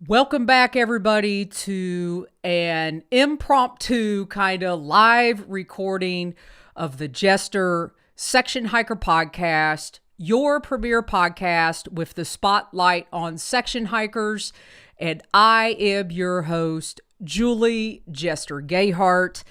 Welcome back, everybody, to an impromptu kind of live recording of the Jester Section Hiker podcast, your premier podcast with the spotlight on section hikers. And I am your host, Julie Jester Gayhart.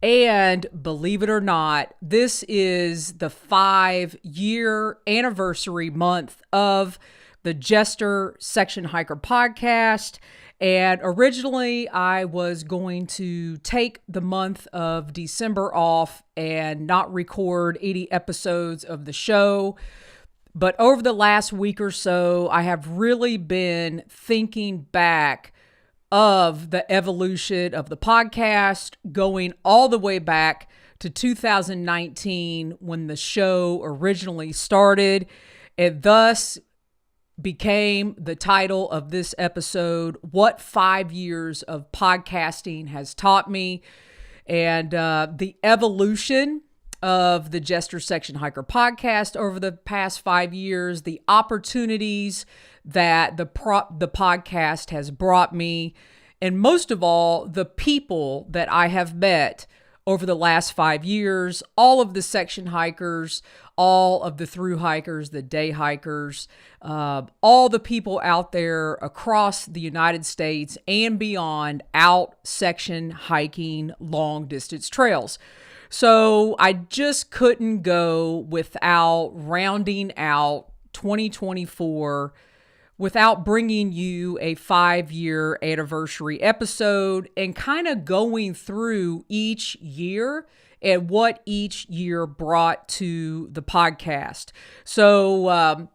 And believe it or not, this is the 5-year anniversary month of the Jester Section Hiker podcast. And originally I was going to take the month of December off and not record 80 episodes of the show. But over the last week or so, I have really been thinking back of the evolution of the podcast, going all the way back to 2019 when the show originally started, and thus became the title of this episode, What 5 Years of Podcasting Has Taught Me. And the evolution of the Jester Section Hiker podcast over the past 5 years, the opportunities that the podcast has brought me, and most of all, the people that I have met over the last 5 years, all of the section hikers, all of the through hikers, the day hikers, all the people out there across the United States and beyond out section hiking long distance trails. So I just couldn't go without rounding out 2024 without bringing you a 5-year anniversary episode and kind of going through each year and what each year brought to the podcast. So,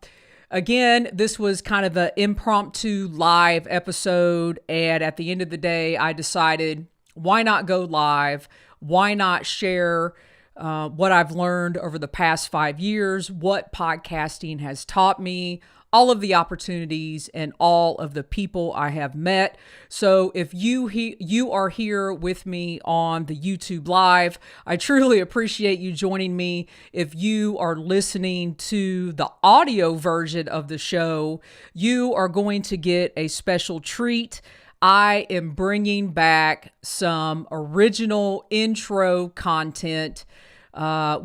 again, this was kind of an impromptu live episode. And at the end of the day, I decided, why not go live? Why not share what I've learned over the past 5 years, what podcasting has taught me, all of the opportunities and all of the people I have met. So if you are here with me on the YouTube Live, I truly appreciate you joining me. If you are listening to the audio version of the show, you are going to get a special treat. I am bringing back some original intro content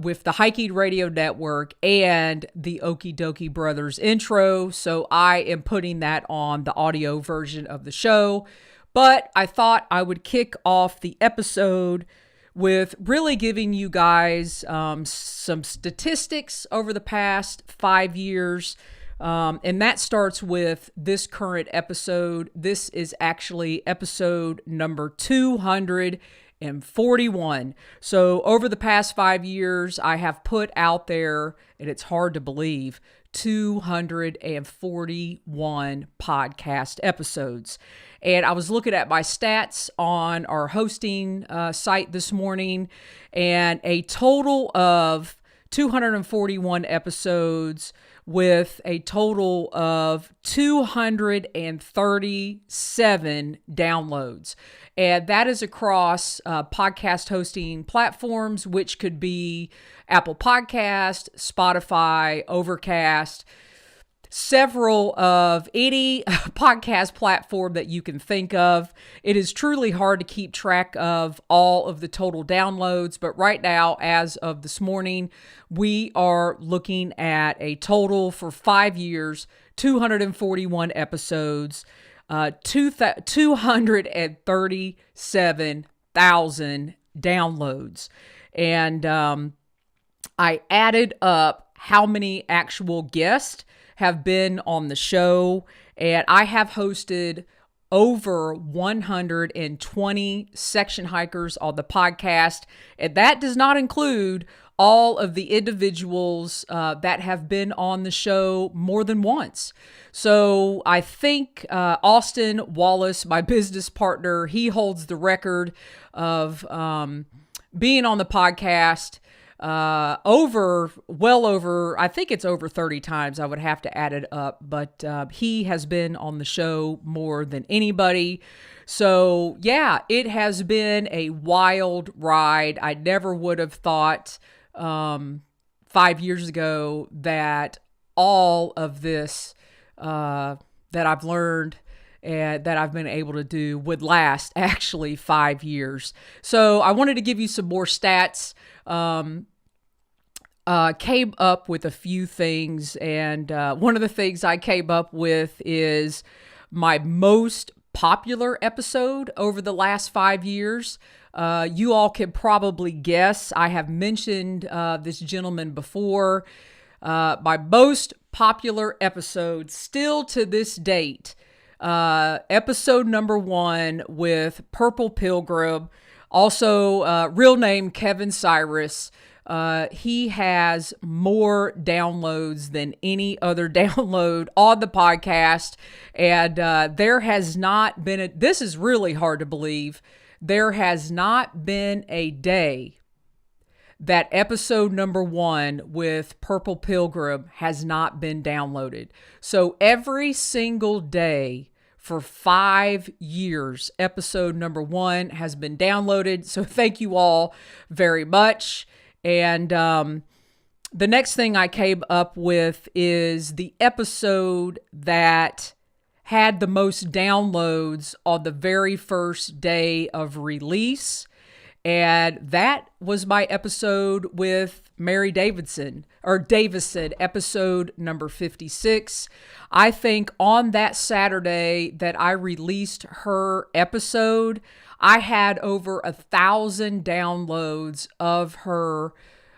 with the Hiking Radio Network and the Okee Brothers intro. So I am putting that on the audio version of the show. But I thought I would kick off the episode with really giving you guys some statistics over the past 5 years. And that starts with this current episode. This is actually episode number 241. So over the past 5 years, I have put out there, and it's hard to believe, 241 podcast episodes. And I was looking at my stats on our hosting site this morning, and a total of 241 episodes with a total of 237 downloads. And that is across podcast hosting platforms, which could be Apple Podcast, Spotify, Overcast, several of any podcast platform that you can think of. It is truly hard to keep track of all of the total downloads, but right now, as of this morning, we are looking at a total for 5 years, 241 episodes, 237,000 downloads. And I added up how many actual guests have been on the show, and I have hosted over 120 section hikers on the podcast, and that does not include all of the individuals that have been on the show more than once. So I think Austin Wallace, my business partner, he holds the record of being on the podcast well over, I think it's over 30 times. I would have to add it up, but he has been on the show more than anybody. So yeah, it has been a wild ride. I never would have thought 5 years ago that all of this that I've learned that I've been able to do would last actually 5 years. So I wanted to give you some more stats. Came up with a few things, and one of the things I came up with is my most popular episode over the last 5 years. You all can probably guess. I have mentioned this gentleman before. My most popular episode, still to this date, episode number 1 with Purple Pilgrim, also real name Kevin Cyrus. He has more downloads than any other download on the podcast. And there has not been, this is really hard to believe, there has not been a day that episode number 1 with Purple Pilgrim has not been downloaded. So every single day for 5 years, episode number 1 has been downloaded. So thank you all very much. And the next thing I came up with is the episode that had the most downloads on the very first day of release. And that was my episode with Mary Davison, episode number 56. I think on that Saturday that I released her episode, I had over 1,000 downloads of her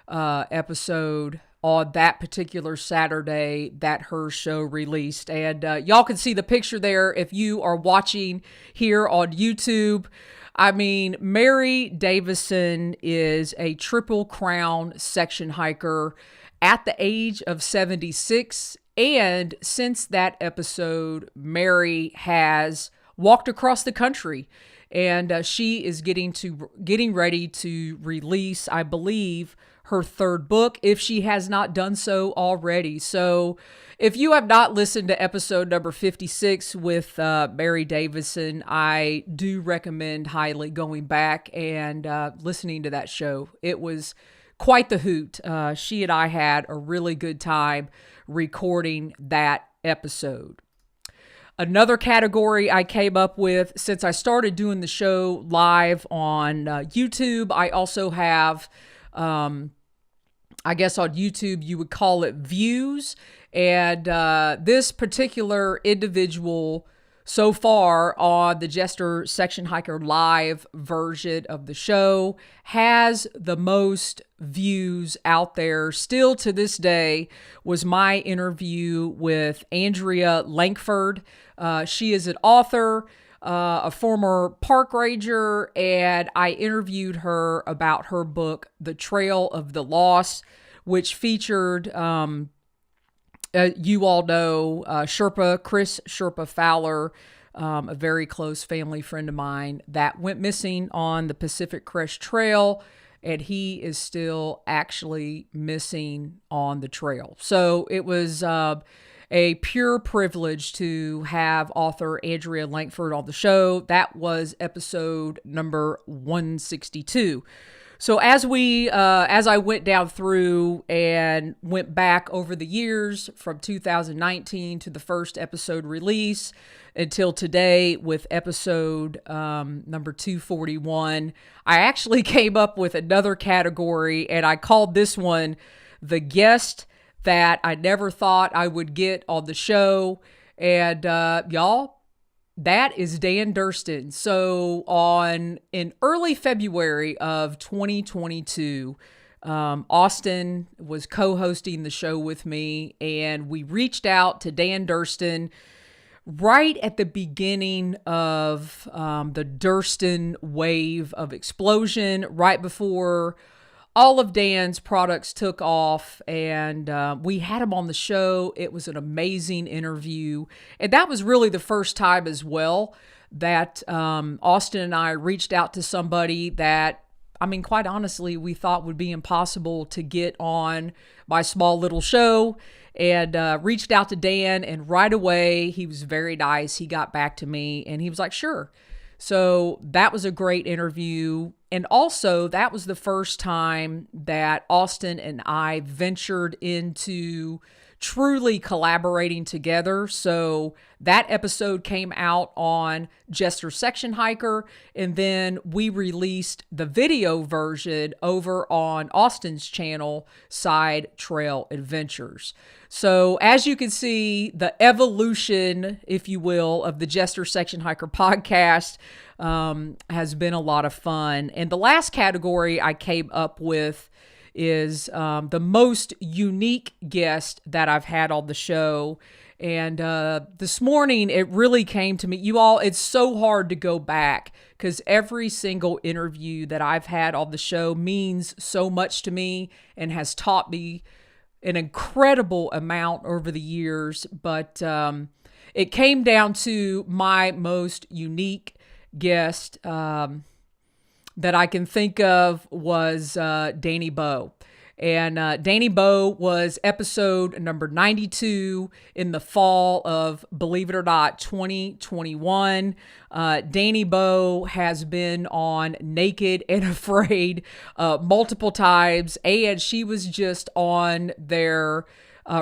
episode on that particular Saturday that her show released. And y'all can see the picture there if you are watching here on YouTube. I mean, Mary Davison is a Triple Crown section hiker at the age of 76. And since that episode, Mary has walked across the country. And she is getting ready to release, I believe, her 3rd book, if she has not done so already. So if you have not listened to episode number 56 with Mary Davison, I do recommend highly going back and listening to that show. It was quite the hoot. She and I had a really good time recording that episode. Another category I came up with, since I started doing the show live on YouTube, I also have, I guess on YouTube you would call it views. And this particular individual so far on the Jester Section Hiker live version of the show has the most views out there still to this day was my interview with Andrea Lankford. She is an author, a former park ranger, and I interviewed her about her book, The Trail of the Lost, which featured, you all know, Chris Sherpa Fowler, a very close family friend of mine that went missing on the Pacific Crest Trail, and he is still actually missing on the trail. So it was a pure privilege to have author Andrea Lankford on the show. That was episode number 162. So as I went down through and went back over the years from 2019 to the first episode release until today with episode number 241, I actually came up with another category, and I called this one the guest that I never thought I would get on the show. And y'all, that is Dan Durston. So in early February of 2022, Austin was co-hosting the show with me, and we reached out to Dan Durston right at the beginning of the Durston wave of explosion, right before all of Dan's products took off, and we had him on the show. It was an amazing interview. And that was really the first time as well that Austin and I reached out to somebody that, I mean, quite honestly, we thought would be impossible to get on my small little show, and reached out to Dan, and right away, he was very nice. He got back to me, and he was like, sure. So that was a great interview. And also, that was the first time that Austin and I ventured into truly collaborating together. So that episode came out on Jester Section Hiker, and then we released the video version over on Austin's channel, Side Trail Adventures. So as you can see, the evolution, if you will, of the Jester Section Hiker podcast has been a lot of fun. And the last category I came up with is the most unique guest that I've had on the show. And this morning, it really came to me. You all, it's so hard to go back because every single interview that I've had on the show means so much to me and has taught me an incredible amount over the years. But it came down to my most unique guest that I can think of was Dani Beau. And Dani Beau was episode number 92 in the fall of, believe it or not, 2021. Dani Beau has been on Naked and Afraid multiple times, and she was just on their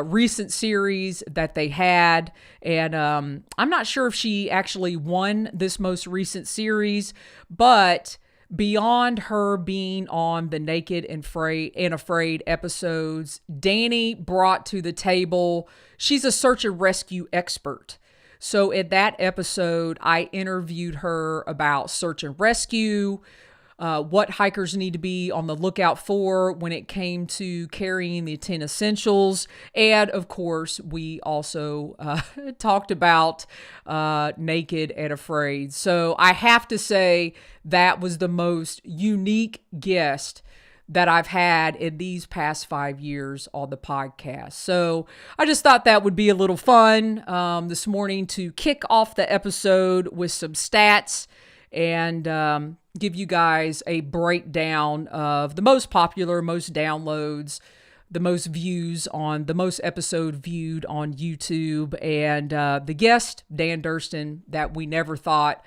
recent series that they had. And I'm not sure if she actually won this most recent series, but beyond her being on the Naked and Afraid episodes, Dani brought to the table, she's a search and rescue expert. So in that episode, I interviewed her about search and rescue, what hikers need to be on the lookout for when it came to carrying the 10 essentials. And of course, we also talked about Naked and Afraid. So I have to say that was the most unique guest that I've had in these past 5 years on the podcast. So I just thought that would be a little fun this morning to kick off the episode with some stats and give you guys a breakdown of the most popular, most downloads, the most views on the most episode viewed on YouTube, and the guest, Dan Durston, that we never thought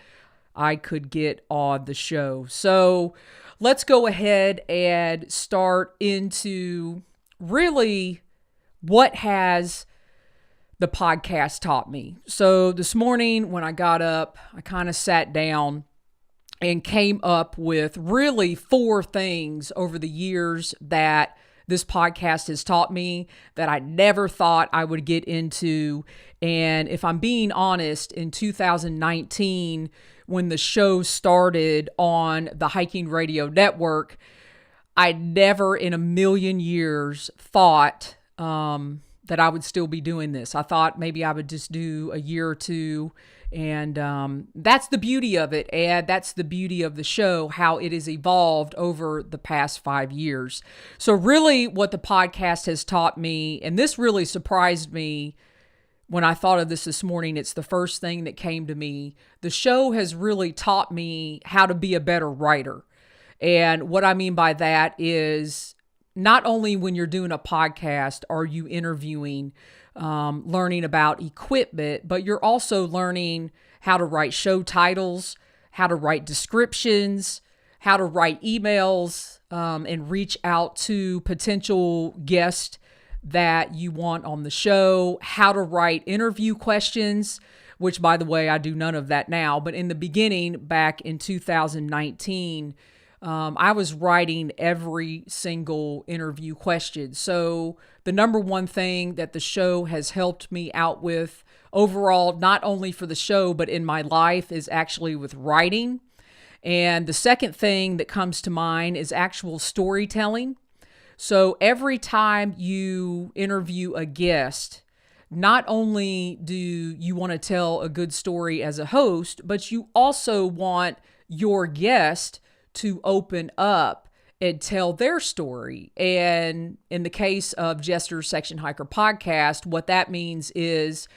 I could get on the show. So let's go ahead and start into really what has the podcast taught me. So this morning when I got up, I kind of sat down and came up with really 4 things over the years that this podcast has taught me that I never thought I would get into. And if I'm being honest, in 2019, when the show started on the Hiking Radio Network, I never in a million years thought that I would still be doing this. I thought maybe I would just do a year or two. And that's the beauty of it. And that's the beauty of the show, how it has evolved over the past 5 years. So really what the podcast has taught me, and this really surprised me when I thought of this morning, it's the first thing that came to me. The show has really taught me how to be a better writer. And what I mean by that is not only when you're doing a podcast are you interviewing, learning about equipment, but you're also learning how to write show titles, how to write descriptions, how to write emails, and reach out to potential guests that you want on the show, how to write interview questions, which by the way, I do none of that now. But in the beginning, back in 2019, I was writing every single interview question. So the number one thing that the show has helped me out with overall, not only for the show, but in my life, is actually with writing. And the second thing that comes to mind is actual storytelling. So every time you interview a guest, not only do you want to tell a good story as a host, but you also want your guest to open up and tell their story. And in the case of Jester Section Hiker podcast, what that means is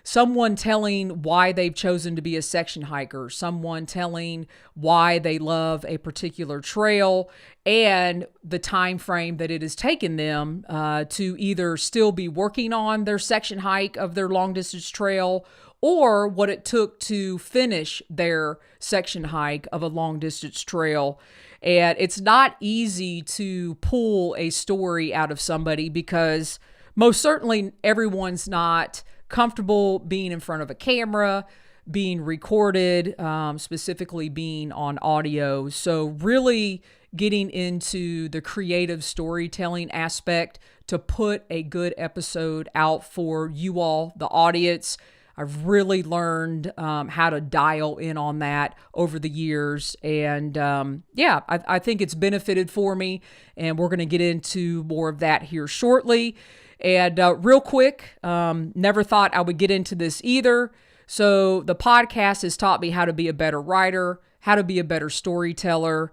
someone telling why they've chosen to be a section hiker, someone telling why they love a particular trail, and the time frame that it has taken them to either still be working on their section hike of their long distance trail, or what it took to finish their section hike of a long distance trail. And it's not easy to pull a story out of somebody because most certainly everyone's not comfortable being in front of a camera, being recorded, specifically being on audio. So really getting into the creative storytelling aspect to put a good episode out for you all, the audience. I've really learned how to dial in on that over the years. And I think it's benefited for me. And we're going to get into more of that here shortly. And real quick, never thought I would get into this either. So the podcast has taught me how to be a better writer, how to be a better storyteller,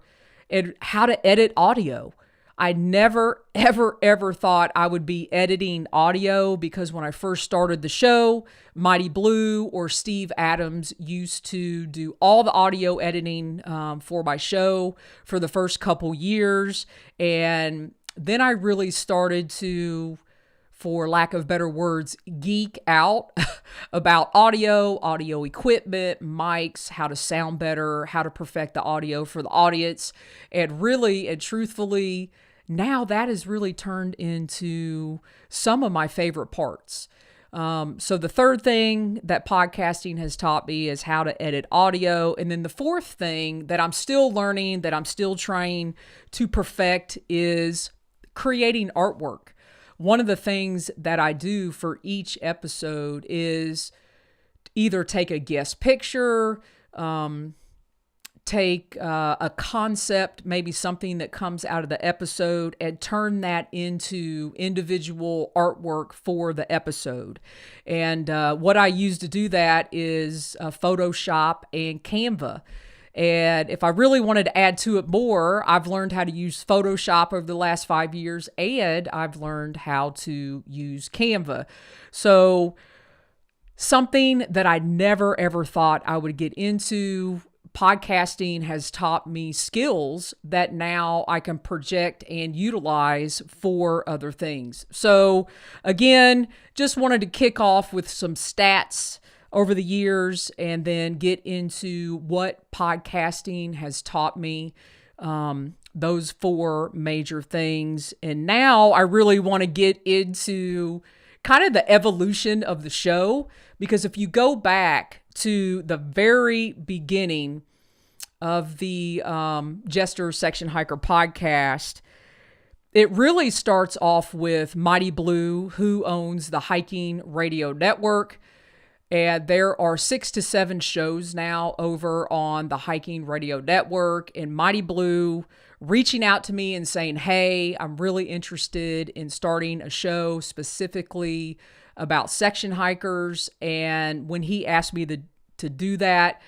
and how to edit audio. I never, ever, ever thought I would be editing audio, because when I first started the show, Mighty Blue or Steve Adams used to do all the audio editing for my show for the first couple years. And then I really started to, for lack of better words, geek out about audio equipment, mics, how to sound better, how to perfect the audio for the audience. And really and truthfully, now that has really turned into some of my favorite parts. So the third thing that podcasting has taught me is how to edit audio. And then the fourth thing that I'm still learning, that I'm still trying to perfect, is creating artwork. One of the things that I do for each episode is either take a guest picture, take a concept, maybe something that comes out of the episode, and turn that into individual artwork for the episode. And what I use to do that is Photoshop and Canva. And if I really wanted to add to it more, I've learned how to use Photoshop over the last 5 years, and I've learned how to use Canva. So something that I never, ever thought I would get into, podcasting has taught me skills that now I can project and utilize for other things. So again, just wanted to kick off with some stats over the years, and then get into what podcasting has taught me, those four major things. And now I really want to get into kind of the evolution of the show, because if you go back to the very beginning of the Jester Section Hiker podcast, it really starts off with Mighty Blue, who owns the Hiking Radio Network. And there are 6 to 7 shows now over on the Hiking Radio Network. And Mighty Blue reaching out to me and saying, hey, I'm really interested in starting a show specifically about section hikers. And when he asked me to do that,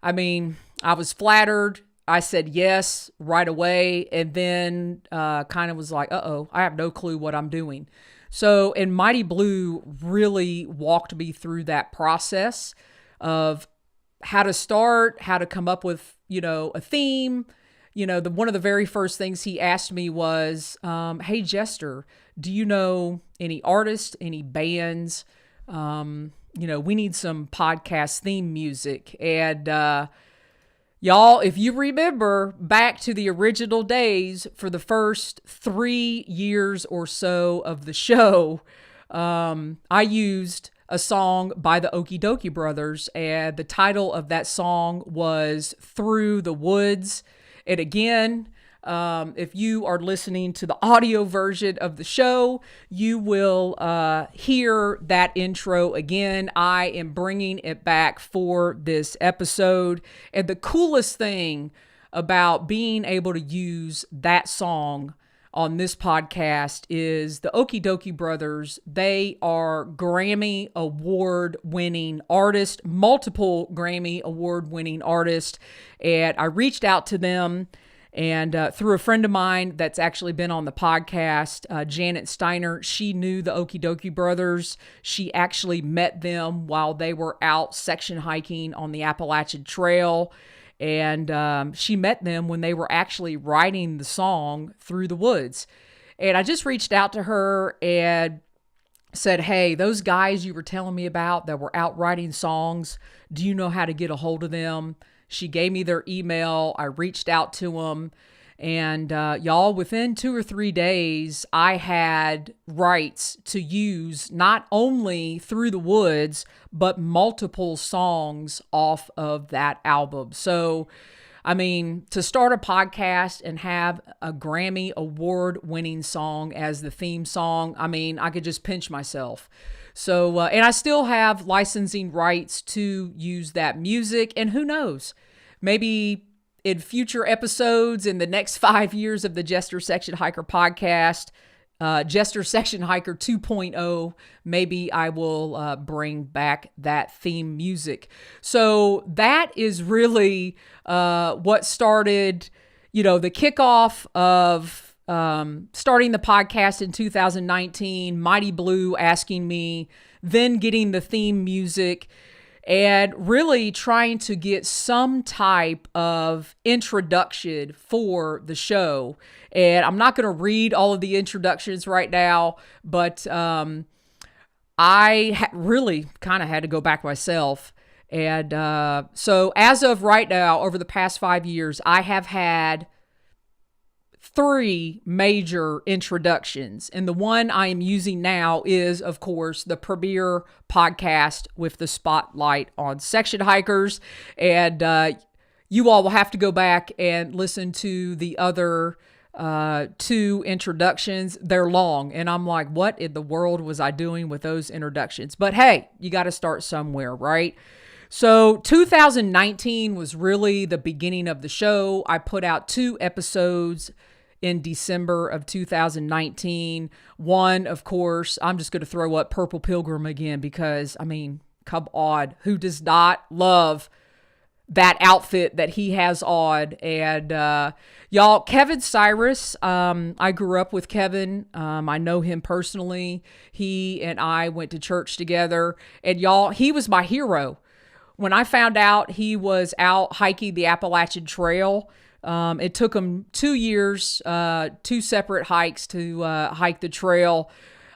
I mean, I was flattered. I said yes right away. And then kind of was like, uh-oh, I have no clue what I'm doing. So, and Mighty Blue really walked me through that process of how to start, how to come up with, a theme. One of the very first things he asked me was, hey, Jester, do you know any artists, any bands? We need some podcast theme music. And, y'all, if you remember back to the original days, for the first 3 years or so of the show, I used a song by the Dokee brothers, and the title of that song was Through the Woods. And again, if you are listening to the audio version of the show, you will hear that intro again. I am bringing it back for this episode. And the coolest thing about being able to use that song on this podcast is the Dokee brothers. They are Grammy award-winning artists, multiple Grammy award-winning artists. And I reached out to them, and through a friend of mine that's actually been on the podcast, Janet Steiner, she knew the Dokee brothers. She actually met them while they were out section hiking on the Appalachian Trail. And she met them when they were actually writing the song Through the Woods. And I just reached out to her and said, hey, those guys you were telling me about that were out writing songs, do you know how to get a hold of them? She gave me their email. I reached out to them. And y'all, within 2 or 3 days, I had rights to use not only Through the Woods, but multiple songs off of that album. So, I mean, to start a podcast and have a Grammy award-winning song as the theme song, I mean, I could just pinch myself. So, and I still have licensing rights to use that music. And who knows, maybe in future episodes in the next 5 years of the Jester Section Hiker podcast, Jester Section Hiker 2.0, maybe I will bring back that theme music. So that is really what started, the kickoff of starting the podcast in 2019, Mighty Blue asking me, then getting the theme music, and really trying to get some type of introduction for the show. And I'm not going to read all of the introductions right now, but I really kind of had to go back myself. And so as of right now, over the past 5 years, I have had 3 major introductions. And the one I am using now is, of course, the premiere podcast with the spotlight on section hikers. And you all will have to go back and listen to the other 2 introductions. They're long. And I'm like, what in the world was I doing with those introductions? But hey, you got to start somewhere, right? So 2019 was really the beginning of the show. I put out 2 episodes in December of 2019. One, of course, I'm just going to throw up Purple Pilgrim again because, I mean, come on, who does not love that outfit that he has on? And y'all, Kevin Cyrus, I grew up with Kevin. I know him personally. He and I went to church together. And y'all, he was my hero. When I found out he was out hiking the Appalachian Trail, it took him 2 years, 2 separate hikes to hike the trail.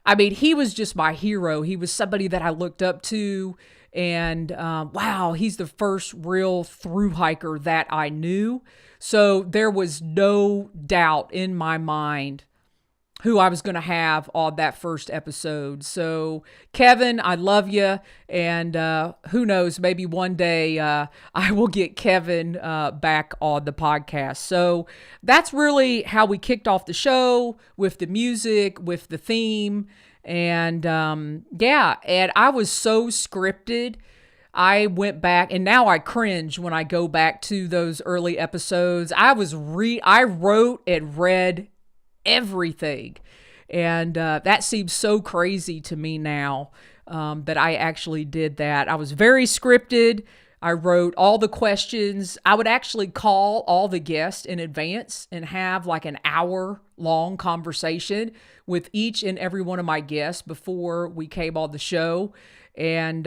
I mean, he was just my hero. He was somebody that I looked up to. And wow, he's the first real through hiker that I knew. So there was no doubt in my mind who I was going to have on that first episode. So Kevin, I love you. And who knows, maybe one day I will get Kevin back on the podcast. So that's really how we kicked off the show, with the music, with the theme. And yeah, and I was so scripted. I went back, and now I cringe when I go back to those early episodes. I wrote and read everything. And that seems so crazy to me now that I actually did that. I was very scripted. I wrote all the questions. I would actually call all the guests in advance and have like an hour-long conversation with each and every one of my guests before we came on the show. And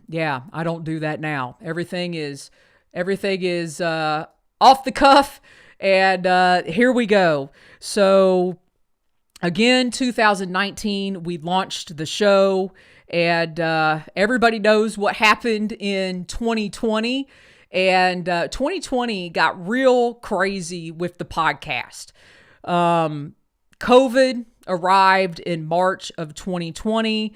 yeah, I don't do that now. Everything is off the cuff. And here we go. So again, 2019, we launched the show, and everybody knows what happened in 2020. And 2020 got real crazy with the podcast. COVID arrived in March of 2020.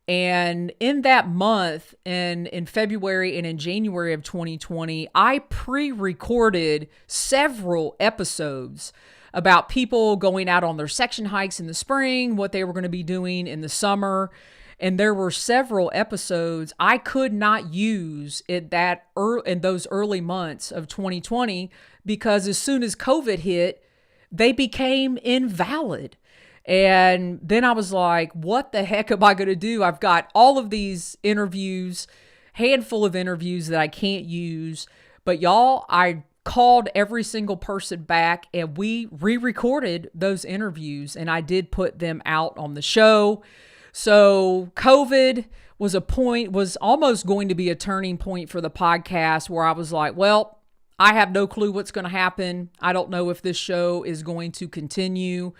And in that month, and in February and in January of 2020, I pre-recorded several episodes about people going out on their section hikes in the spring, what they were going to be doing in the summer. And there were several episodes I could not use in those early months of 2020 because as soon as COVID hit, they became invalid. And then I was like, what the heck am I going to do? I've got all of these interviews, handful of interviews that I can't use. But y'all, I called every single person back and we re-recorded those interviews, and I did put them out on the show. So COVID was almost going to be a turning point for the podcast, where I was like, well, I have no clue what's going to happen. I don't know if this show is going to continue.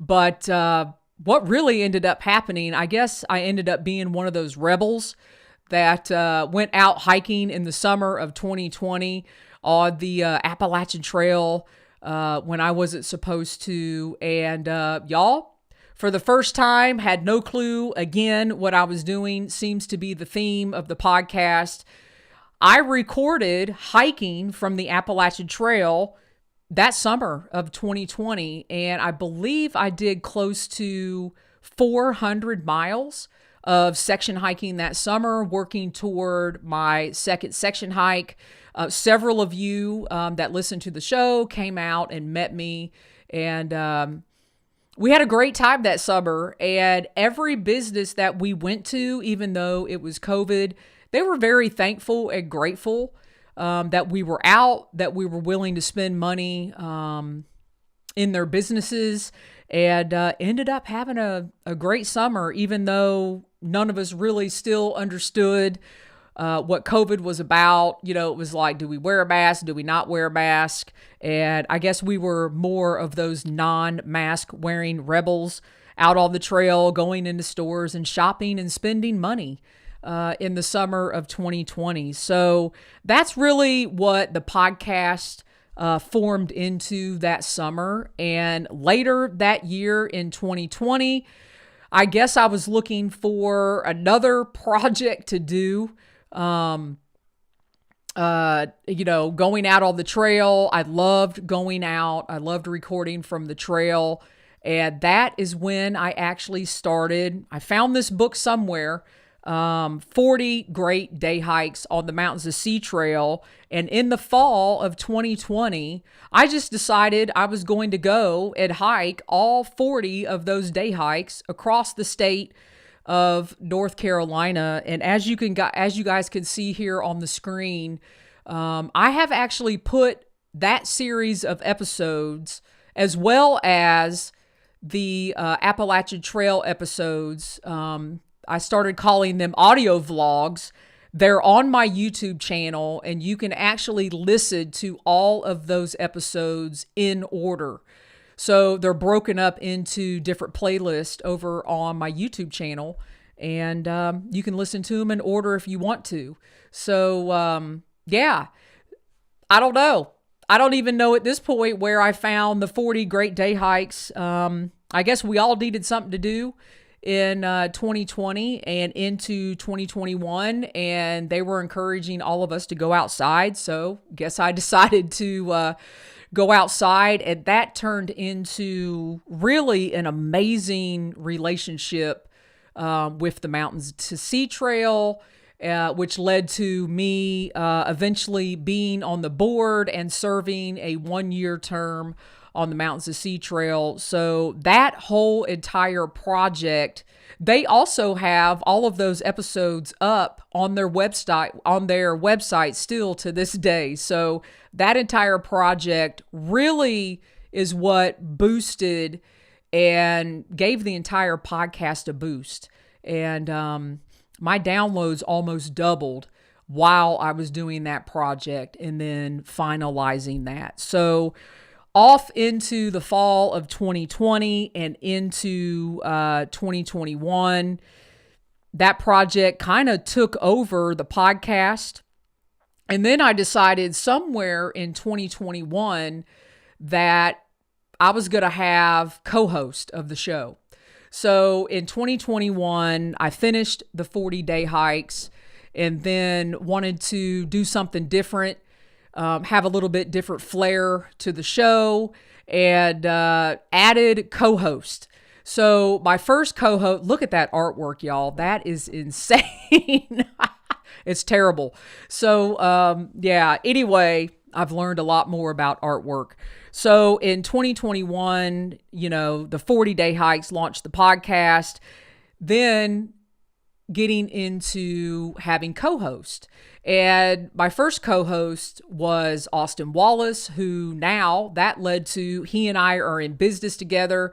But what really ended up happening, I guess I ended up being one of those rebels that went out hiking in the summer of 2020 on the Appalachian Trail. when I wasn't supposed to. And y'all, for the first time, had no clue, again, what I was doing. Seems to be the theme of the podcast. I recorded hiking from the Appalachian Trail that summer of 2020, and I believe I did close to 400 miles of section hiking that summer, working toward my second section hike. Several of you that listened to the show came out and met me, and we had a great time that summer. And every business that we went to, even though it was COVID, they were very thankful and grateful that we were out, that we were willing to spend money in their businesses, and ended up having a great summer, even though none of us really still understood what COVID was about. You know, it was like, do we wear a mask? Do we not wear a mask? And I guess we were more of those non-mask wearing rebels out on the trail, going into stores and shopping and spending money in the summer of 2020. So that's really what the podcast formed into that summer. And later that year in 2020, I guess I was looking for another project to do. Going out on the trail. I loved going out. I loved recording from the trail. And that is when I actually started. I found this book somewhere, 40 Great Day Hikes on the Mountains of Sea Trail. And in the fall of 2020, I just decided I was going to go and hike all 40 of those day hikes across the state of North Carolina. And as you guys can see here on the screen, I have actually put that series of episodes, as well as the Appalachian Trail episodes, I started calling them audio vlogs. They're on my YouTube channel, and you can actually listen to all of those episodes in order. So they're broken up into different playlists over on my YouTube channel, and you can listen to them in order if you want to. So, yeah, I don't know. I don't even know at this point where I found the 40 Great Day Hikes. I guess we all needed something to do in 2020 and into 2021, and they were encouraging all of us to go outside. So guess I decided to go outside, and that turned into really an amazing relationship with the Mountains to Sea Trail, which led to me eventually being on the board and serving a 1-year term on the Mountains to Sea Trail. So that whole entire project, they also have all of those episodes up on their website still to this day. So that entire project really is what boosted and gave the entire podcast a boost. And my downloads almost doubled while I was doing that project and then finalizing that. So off into the fall of 2020 and into 2021, that project kind of took over the podcast. And then I decided somewhere in 2021 that I was going to have co-host of the show. So in 2021, I finished the 40-day hikes and then wanted to do something different, have a little bit different flair to the show, and added co-host. So my first co-host, look at that artwork, y'all. That is insane. It's terrible. So anyway, I've learned a lot more about artwork. So in 2021, the 40-day hikes launched the podcast, then getting into having co-host. And my first co-host was Austin Wallace, who now that led to he and I are in business together.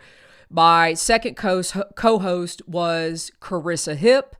My second co-host was Carissa Hipp.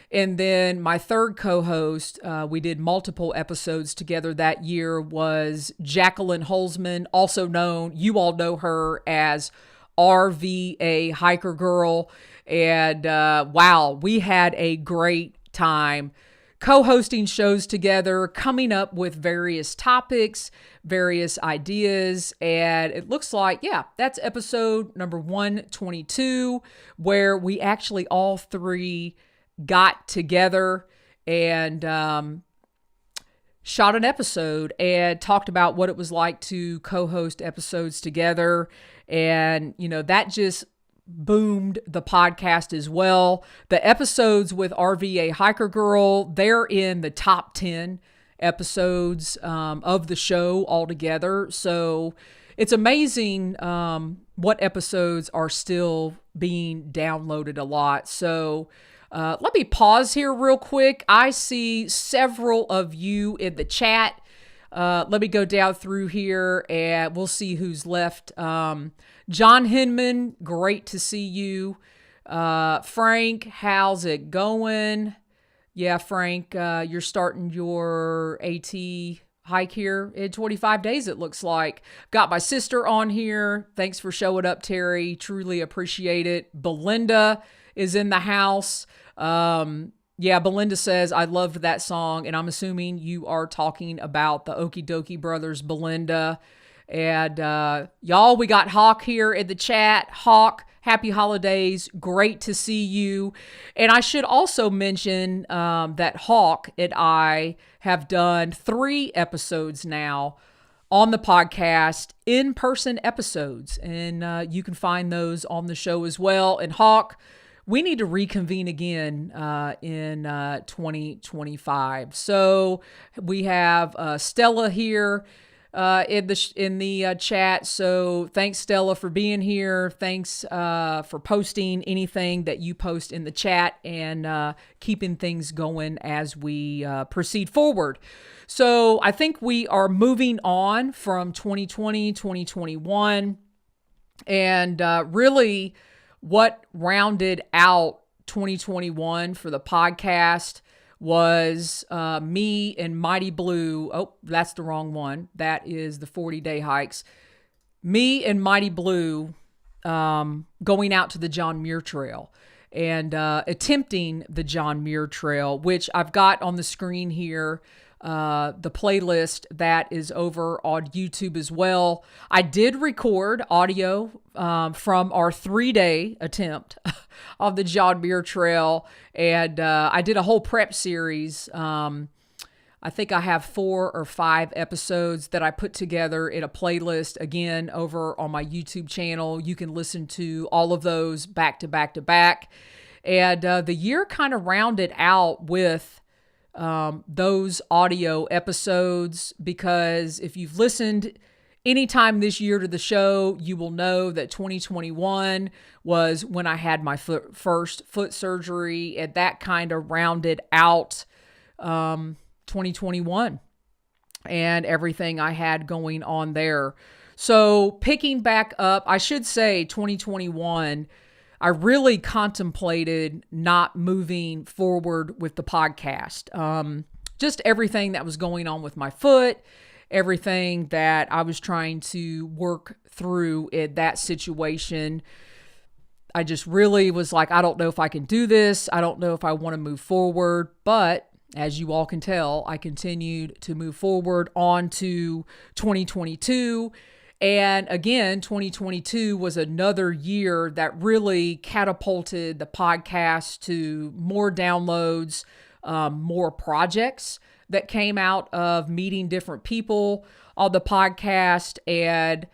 And then my third co-host, we did multiple episodes together that year, was Jacqueline Holzman, also known, you all know her as RVA Hiker Girl. And wow, we had a great time co-hosting shows together, coming up with various topics, various ideas. And it looks like, yeah, that's episode number 122, where we actually all three got together and shot an episode and talked about what it was like to co-host episodes together. And, that just boomed the podcast as well. The episodes with RVA Hiker Girl, they're in the top 10 episodes of the show altogether. So it's amazing what episodes are still being downloaded a lot. So let me pause here real quick. I see several of you in the chat. Let me go down through here and we'll see who's left. John Hinman, great to see you. Frank, how's it going? Yeah, Frank, you're starting your AT hike here in 25 days, it looks like. Got my sister on here. Thanks for showing up, Terry. Truly appreciate it. Belinda is in the house. Yeah, Belinda says, I loved that song. And I'm assuming you are talking about the Dokee brothers, Belinda. And y'all, we got Hawk here in the chat. Hawk, happy holidays. Great to see you. And I should also mention that Hawk and I have done 3 episodes now on the podcast, in-person episodes. And you can find those on the show as well. And Hawk, we need to reconvene again in 2025. So we have Stella here in the chat. So thanks, Stella, for being here. Thanks for posting anything that you post in the chat and keeping things going as we proceed forward. So I think we are moving on from 2020, 2021, and really what rounded out 2021 for the podcast was me and Mighty Blue. Oh, that's the wrong one. That is the 40-day hikes. Me and Mighty Blue going out to the John Muir Trail and attempting the John Muir Trail, which I've got on the screen here. The playlist that is over on YouTube as well. I did record audio from our 3-day attempt on the John Muir Trail, and I did a whole prep series. I think I have 4 or 5 episodes that I put together in a playlist, again, over on my YouTube channel. You can listen to all of those back to back to back. And the year kind of rounded out with those audio episodes, because if you've listened anytime this year to the show, you will know that 2021 was when I had my first foot surgery, and that kind of rounded out 2021 and everything I had going on there. So picking back up, I should say 2021, I really contemplated not moving forward with the podcast. Just everything that was going on with my foot, everything that I was trying to work through in that situation. I just really was like, I don't know if I can do this. I don't know if I want to move forward. But as you all can tell, I continued to move forward on to 2022. And again, 2022 was another year that really catapulted the podcast to more downloads, more projects that came out of meeting different people on the podcast, and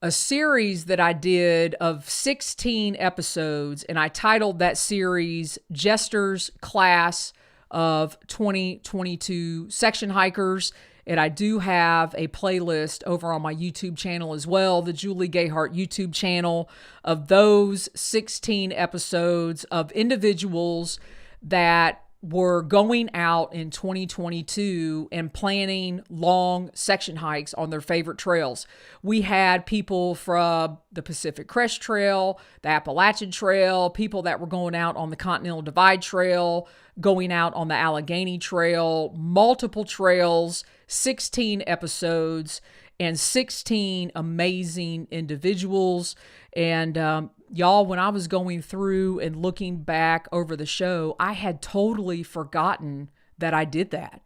a series that I did of 16 episodes. And I titled that series Jester's Class of 2022 Section Hikers. And I do have a playlist over on my YouTube channel as well, the Julie Gayhart YouTube channel, of those 16 episodes of individuals that were going out in 2022 and planning long section hikes on their favorite trails. We had people from the Pacific Crest Trail, the Appalachian Trail, people that were going out on the Continental Divide Trail, going out on the Allegheny Trail, multiple trails, 16 episodes, and 16 amazing individuals. And y'all, when I was going through and looking back over the show, I had totally forgotten that I did that.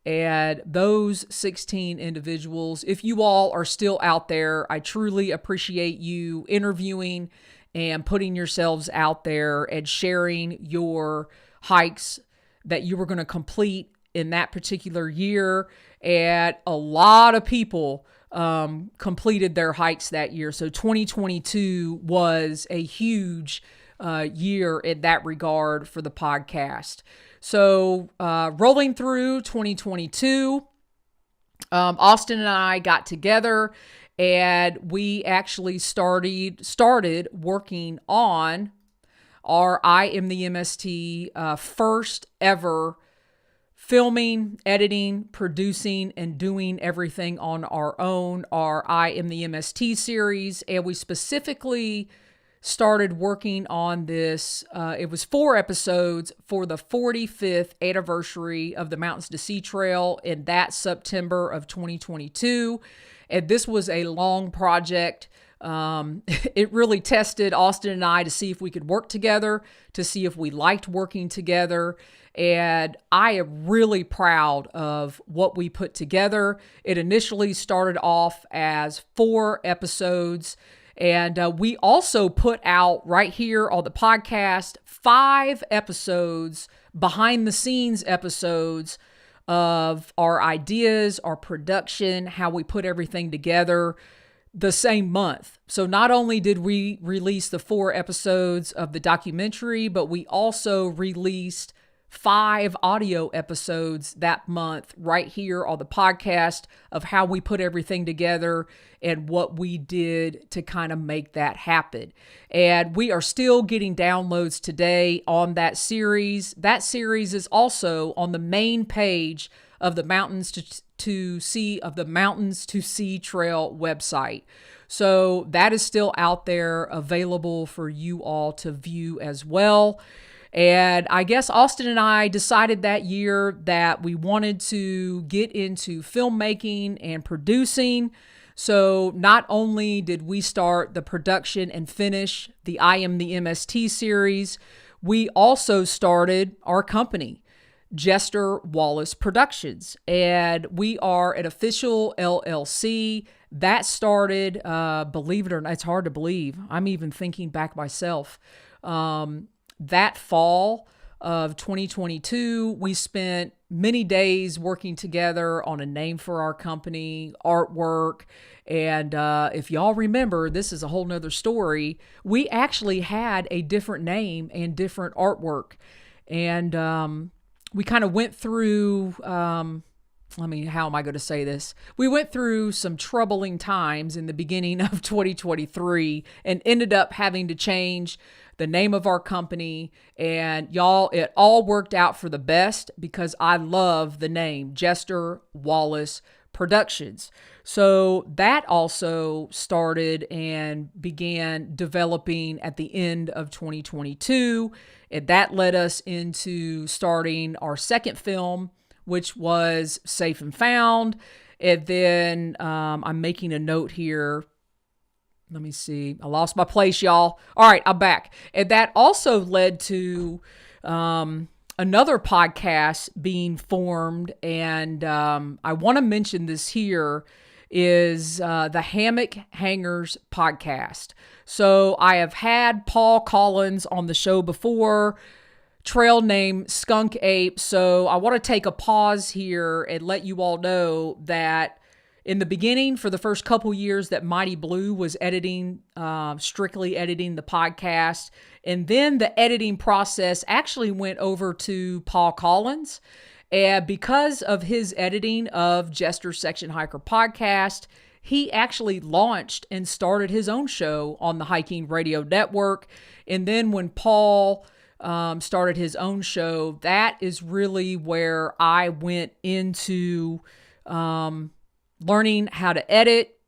And those 16 individuals, if you all are still out there, I truly appreciate you interviewing and putting yourselves out there and sharing your hikes that you were going to complete in that particular year. And a lot of people completed their hikes that year. So 2022 was a huge year in that regard for the podcast. So rolling through 2022, Austin and I got together and we actually started working on our I Am The MST first ever filming, editing, producing, and doing everything on our own, our I Am The MST series. And we specifically started working on this. It was 4 episodes for the 45th anniversary of the Mountains to Sea Trail in that September of 2022. And this was a long project. It really tested Austin and I to see if we could work together, to see if we liked working together. And I am really proud of what we put together. It initially started off as 4 episodes. And we also put out right here on the podcast 5 episodes, behind the scenes episodes of our ideas, our production, how we put everything together the same month. So not only did we release the 4 episodes of the documentary, but we also released 5 audio episodes that month right here on the podcast of how we put everything together and what we did to kind of make that happen. And we are still getting downloads today on that series. That series is also on the main page of the Mountains to Sea Trail website. So that is still out there available for you all to view as well. And I guess Austin and I decided that year that we wanted to get into filmmaking and producing. So not only did we start the production and finish the I Am The MST series, we also started our company, Jester Wallace Productions. And we are an official LLC. That started, believe it or not, it's hard to believe. I'm even thinking back myself. That fall of 2022, we spent many days working together on a name for our company, artwork. And if y'all remember, this is a whole nother story. We actually had a different name and different artwork. And we kind of went through, how am I going to say this? We went through some troubling times in the beginning of 2023 and ended up having to change the name of our company. And y'all, it all worked out for the best because I love the name Jester Wallace Productions. So that also started and began developing at the end of 2022. And that led us into starting our second film, which was Safe and Found. And then I'm making a note here. Let me see. I lost my place, y'all. All right, I'm back. And that also led to another podcast being formed. And I want to mention this here is the Hammock Hangers podcast. So I have had Paul Collins on the show before, trail name Skunk Ape. So I want to take a pause here and let you all know that in the beginning, for the first couple years that Mighty Blue was editing, strictly editing the podcast, and then the editing process actually went over to Paul Collins. And because of his editing of Jester Section Hiker podcast, he actually launched and started his own show on the Hiking Radio Network. And then when Paul started his own show, that is really where I went into learning how to edit,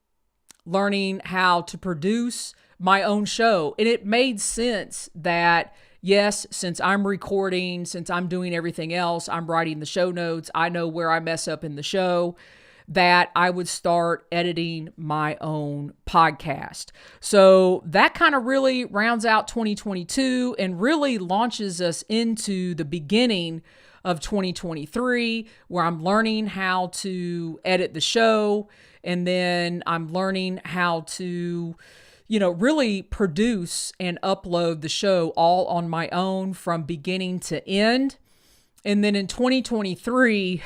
learning how to produce my own show. And it made sense that, yes, since I'm recording, since I'm doing everything else, I'm writing the show notes, I know where I mess up in the show, that I would start editing my own podcast. So that kind of really rounds out 2022 and really launches us into the beginning of 2023, where I'm learning how to edit the show. And then I'm learning how to, really produce and upload the show all on my own from beginning to end. And then in 2023,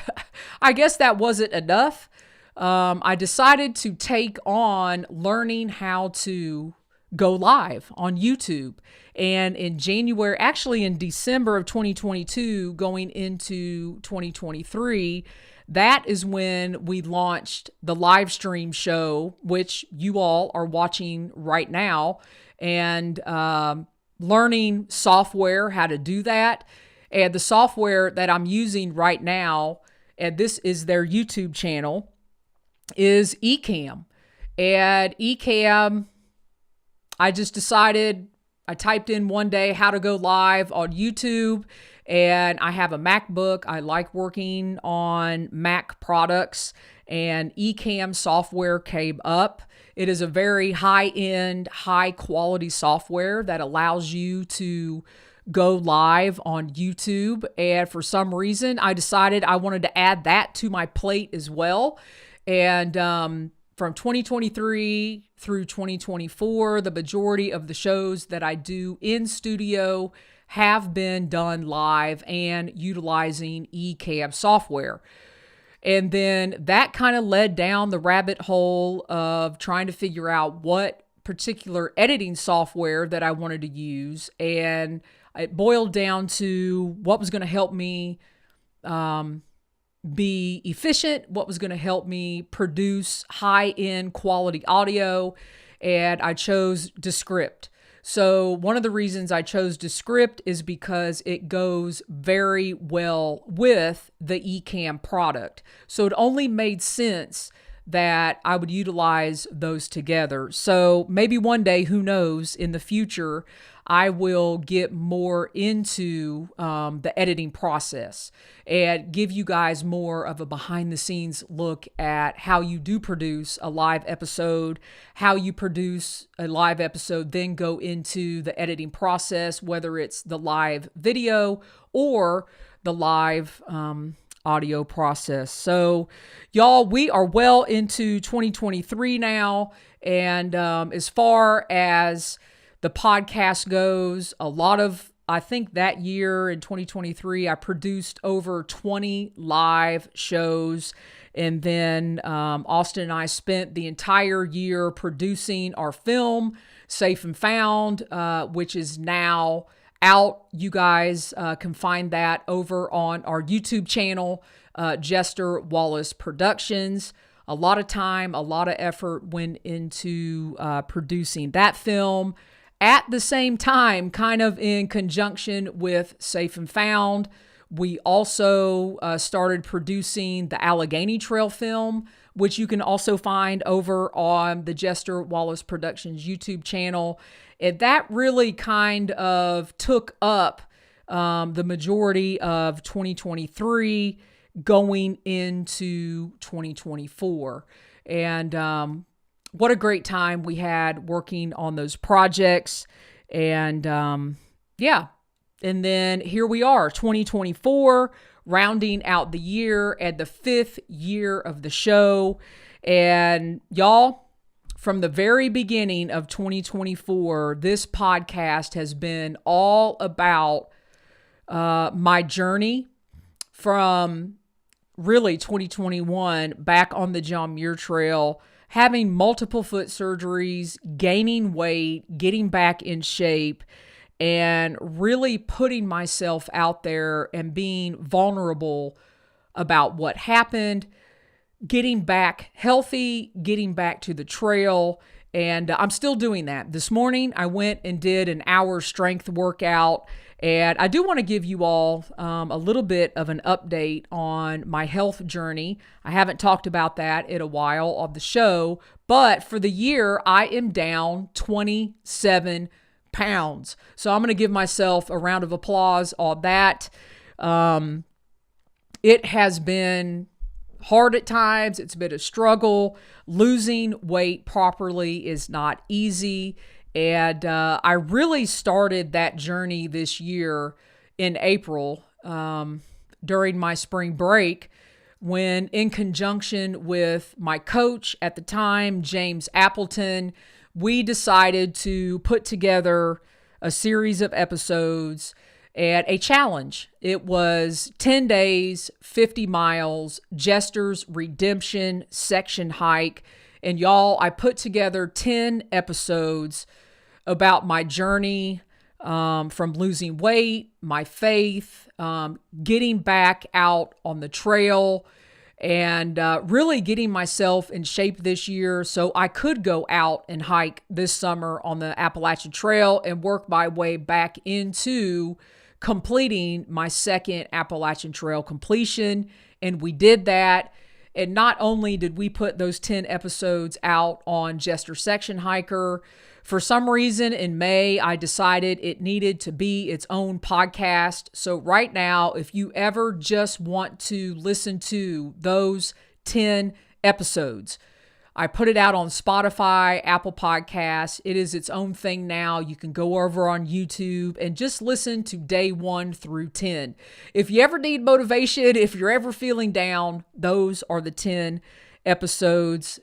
I guess that wasn't enough. I decided to take on learning how to go live on YouTube. And in December of 2022, going into 2023, that is when we launched the live stream show, which you all are watching right now, and learning software, how to do that. And the software that I'm using right now, and this is their YouTube channel, is Ecamm. And Ecamm, I just decided, I typed in one day how to go live on YouTube, and I have a MacBook. I like working on Mac products, and Ecamm software came up. It is a very high-end, high-quality software that allows you to go live on YouTube. And for some reason, I decided I wanted to add that to my plate as well. And from 2023 through 2024, the majority of the shows that I do in studio have been done live and utilizing Ecamm software. And then that kind of led down the rabbit hole of trying to figure out what particular editing software that I wanted to use. And it boiled down to what was going to help me be efficient, what was going to help me produce high-end quality audio, and I chose Descript. So one of the reasons I chose Descript is because it goes very well with the Ecamm product. So it only made sense that I would utilize those together. So maybe one day, who knows, in the future, I will get more into the editing process and give you guys more of a behind the scenes look at how you do produce a live episode, how you produce a live episode, then go into the editing process, whether it's the live video or the live audio process. So y'all, we are well into 2023 now. And as far as the podcast goes, I think that year in 2023, I produced over 20 live shows. And then Austin and I spent the entire year producing our film, Safe and Found, which is now out. You guys can find that over on our YouTube channel, Jester Wallace Productions. A lot of time, a lot of effort went into producing that film. At the same time, kind of in conjunction with Safe and Found, we also started producing the Allegheny Trail film, which you can also find over on the Jester Wallace Productions YouTube channel. And that really kind of took up the majority of 2023 going into 2024. And what a great time we had working on those projects. And yeah. And then here we are, 2024, rounding out the year and the 5th year of the show. And y'all, from the very beginning of 2024, this podcast has been all about my journey from really 2021 back on the John Muir Trail, having multiple foot surgeries, gaining weight, getting back in shape, and really putting myself out there and being vulnerable about what happened, getting back healthy, getting back to the trail. And I'm still doing that. This morning, I went and did an hour strength workout. And I do want to give you all a little bit of an update on my health journey. I haven't talked about that in a while on the show, but for the year, I am down 27 pounds. So I'm going to give myself a round of applause on that. It has been hard at times. It's been a struggle. Losing weight properly is not easy. And I really started that journey this year in April. during my spring break when, in conjunction with my coach at the time, James Appleton, we decided to put together a series of episodes and a challenge. It was 10 days, 50 miles, Jester's Redemption section hike. And y'all, I put together 10 episodes about my journey from losing weight, my faith, getting back out on the trail, and really getting myself in shape this year so I could go out and hike this summer on the Appalachian Trail and work my way back into completing my second Appalachian Trail completion. And we did that. And not only did we put those 10 episodes out on Jester Section Hiker, for some reason in May, I decided it needed to be its own podcast. So right now, if you ever just want to listen to those 10 episodes, I put it out on Spotify, Apple Podcasts. It is its own thing now. You can go over on YouTube and just listen to day 1 through 10. If you ever need motivation, if you're ever feeling down, those are the 10 episodes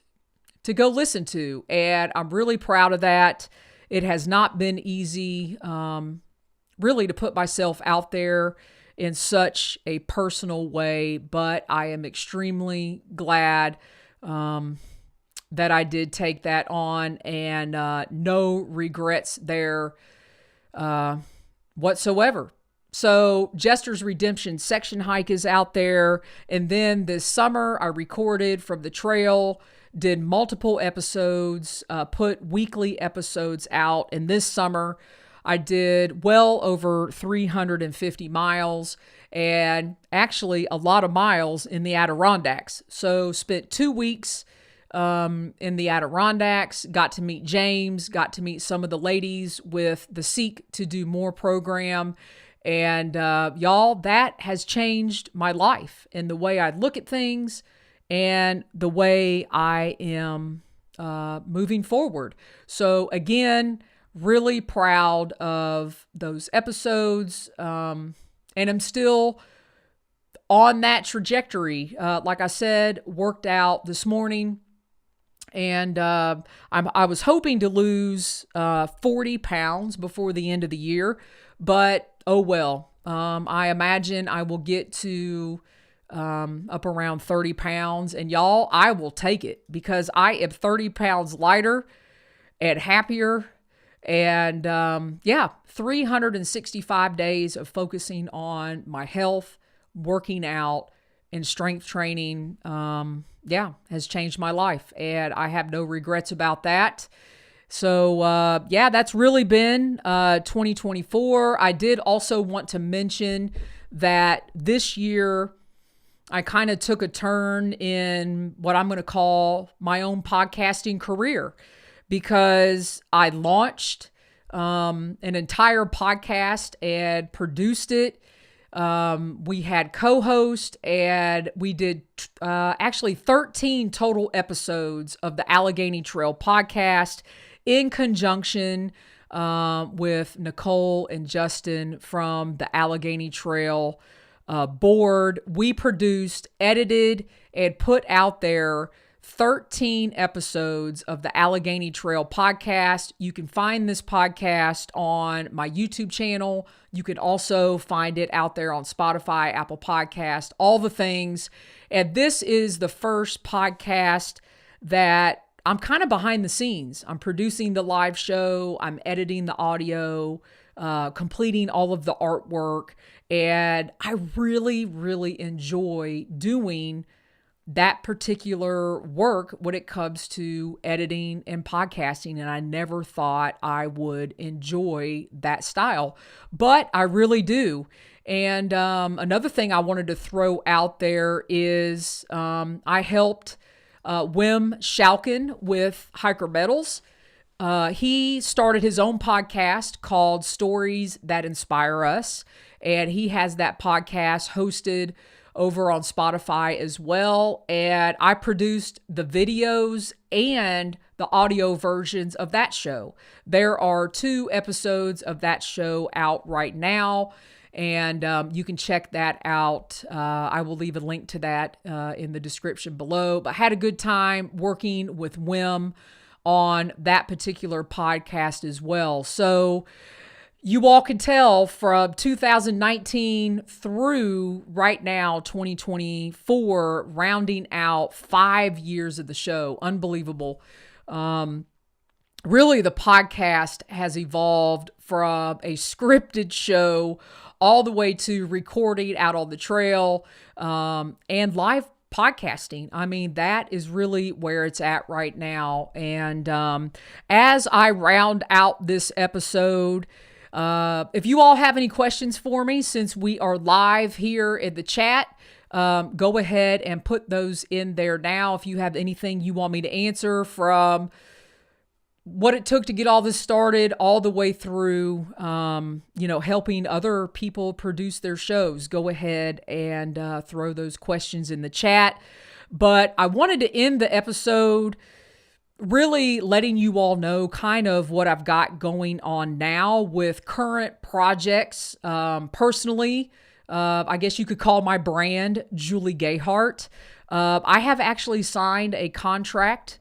to go listen to. And I'm really proud of that. It has not been easy, really, to put myself out there in such a personal way, but I am extremely glad that I did take that on, and no regrets there whatsoever. So Jester's Redemption section hike is out there. And then this summer I recorded from the trail, did multiple episodes, put weekly episodes out. And this summer I did well over 350 miles, and actually a lot of miles in the Adirondacks. So spent 2 weeks in the Adirondacks, got to meet James, got to meet some of the ladies with the Seek to Do More program. And y'all, that has changed my life and the way I look at things and the way I am moving forward. So again, really proud of those episodes, and I'm still on that trajectory. Like I said, worked out this morning, and I was hoping to lose 40 pounds before the end of the year, but oh well. I imagine I will get to up around 30 pounds, and y'all, I will take it because I am 30 pounds lighter and happier. And 365 days of focusing on my health, working out, and strength training, has changed my life. And I have no regrets about that. So, that's really been 2024. I did also want to mention that this year I kind of took a turn in what I'm going to call my own podcasting career, because I launched an entire podcast and produced it. We had co-host, and we did actually 13 total episodes of the Allegheny Trail podcast in conjunction with Nicole and Justin from the Allegheny Trail board. We produced, edited, and put out there 13 episodes of the Allegheny Trail podcast. You can find this podcast on my YouTube channel. You can also find it out there on Spotify, Apple Podcast, all the things. And this is the first podcast that I'm kind of behind the scenes. I'm producing the live show. I'm editing the audio, completing all of the artwork. And I really, really enjoy doing that particular work when it comes to editing and podcasting. And I never thought I would enjoy that style, but I really do. And another thing I wanted to throw out there is I helped Wim Shalkin with Hiker Metals. He started his own podcast called Stories That Inspire Us. And he has that podcast hosted over on Spotify as well. And I produced the videos and the audio versions of that show. There are 2 episodes of that show out right now. And you can check that out. I will leave a link to that in the description below. But I had a good time working with Wim on that particular podcast as well. So you all can tell from 2019 through right now, 2024, rounding out 5 years of the show. Unbelievable. Really, the podcast has evolved from a scripted show all the way to recording out on the trail and live podcasting. I mean, that is really where it's at right now. And as I round out this episode, if you all have any questions for me, since we are live here in the chat, go ahead and put those in there now. If you have anything you want me to answer from what it took to get all this started all the way through, helping other people produce their shows, go ahead and throw those questions in the chat. But I wanted to end the episode really letting you all know kind of what I've got going on now with current projects. Personally, I guess you could call my brand Julie Gayhart. I have actually signed a contract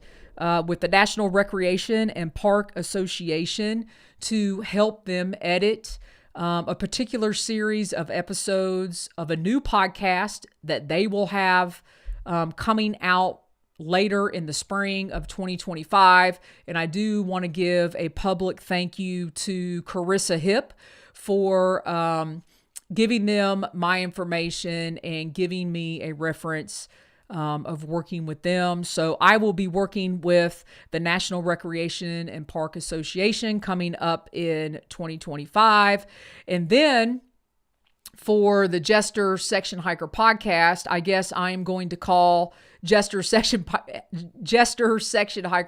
with the National Recreation and Park Association to help them edit a particular series of episodes of a new podcast that they will have coming out later in the spring of 2025. And I do want to give a public thank you to Carissa Hip for giving them my information and giving me a reference of working with them. So I will be working with the National Recreation and Park Association coming up in 2025. And then for the Jester Section Hiker podcast, I guess I am going to call Jester Section Hiker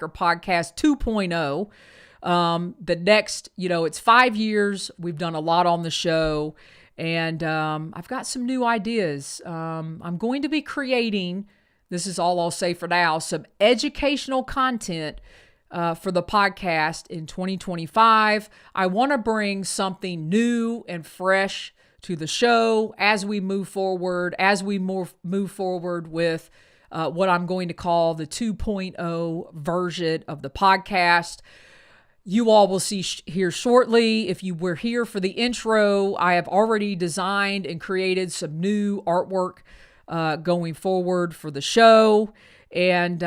podcast 2.0. The next, it's 5 years. We've done a lot on the show. And I've got some new ideas. I'm going to be creating, this is all I'll say for now, some educational content for the podcast in 2025. I want to bring something new and fresh to the show as we move forward, move forward with what I'm going to call the 2.0 version of the podcast. You all will see here shortly. If you were here for the intro, I have already designed and created some new artwork going forward for the show. And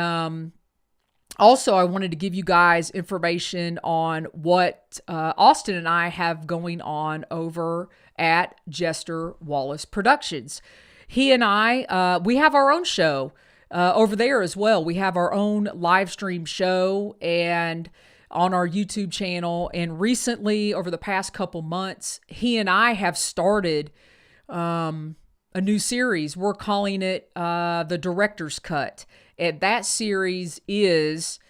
also, I wanted to give you guys information on what Austin and I have going on over at Jester Wallace Productions. He and I, we have our own show over there as well. We have our own live stream show and on our YouTube channel. And recently, over the past couple months, he and I have started a new series. We're calling it The Director's Cut. And that series is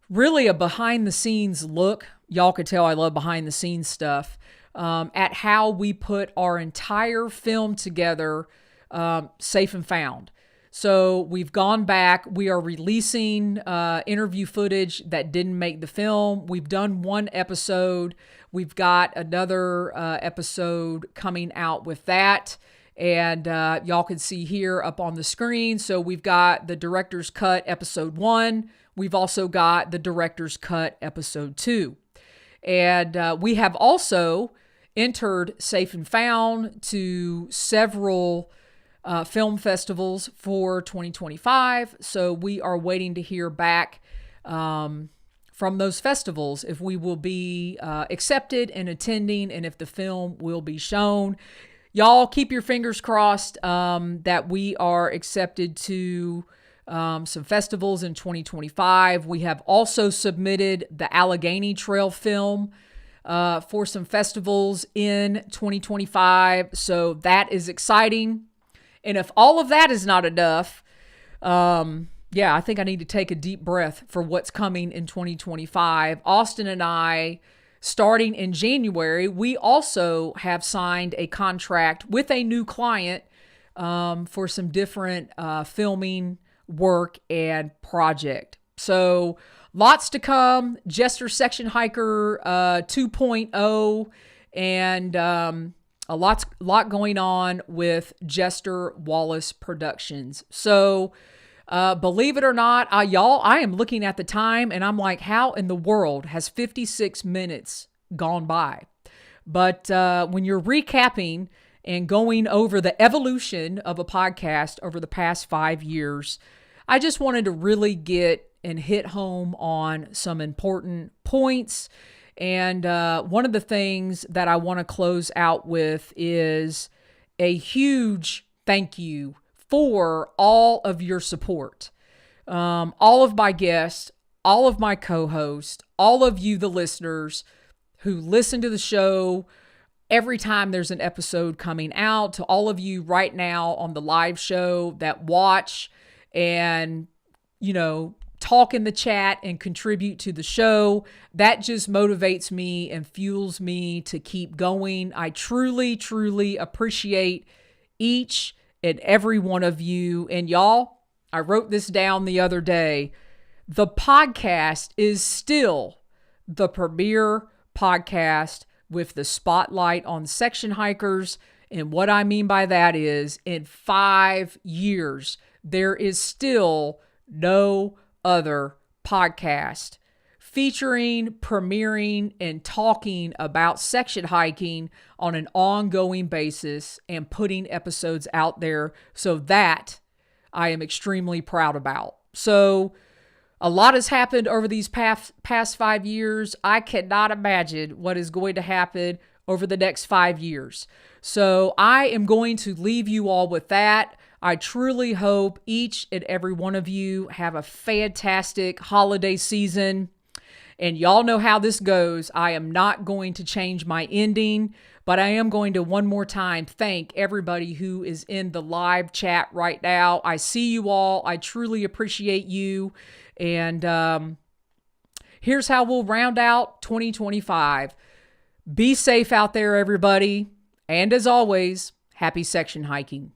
really a behind-the-scenes look. Y'all could tell I love behind-the-scenes stuff. At how we put our entire film together safe and found. So we've gone back. We are releasing interview footage that didn't make the film. We've done one episode. We've got another episode coming out with that. And y'all can see here up on the screen. So we've got the Director's Cut episode 1. We've also got the Director's Cut episode 2. And we have also entered Safe and Found to several film festivals for 2025. So we are waiting to hear back from those festivals if we will be accepted and attending and if the film will be shown. Y'all keep your fingers crossed that we are accepted to some festivals in 2025. We have also submitted the Allegheny Trail film for some festivals in 2025. So that is exciting. And if all of that is not enough, I think I need to take a deep breath for what's coming in 2025. Austin and I, starting in January, we also have signed a contract with a new client for some different filming work and project. So lots to come. Jester Section Hiker 2.0. And lot going on with Jester Wallace Productions. So, believe it or not, y'all, I am looking at the time and I'm like, how in the world has 56 minutes gone by? But when you're recapping and going over the evolution of a podcast over the past 5 years, I just wanted to really get and hit home on some important points. And one of the things that I want to close out with is a huge thank you for all of your support. All of my guests, all of my co-hosts, all of you, the listeners who listen to the show every time there's an episode coming out, to all of you right now on the live show that watch and, talk in the chat and contribute to the show. That just motivates me and fuels me to keep going. I truly, truly appreciate each and every one of you. And y'all, I wrote this down the other day. The podcast is still the premier podcast with the spotlight on section hikers. And what I mean by that is in 5 years, there is still no other podcast featuring, premiering, and talking about section hiking on an ongoing basis and putting episodes out there. So that I am extremely proud about. So a lot has happened over these past 5 years. I cannot imagine what is going to happen over the next 5 years. So I am going to leave you all with that. I truly hope each and every one of you have a fantastic holiday season. And y'all know how this goes. I am not going to change my ending, but I am going to one more time thank everybody who is in the live chat right now. I see you all. I truly appreciate you. And here's how we'll round out 2025. Be safe out there, everybody. And as always, happy section hiking.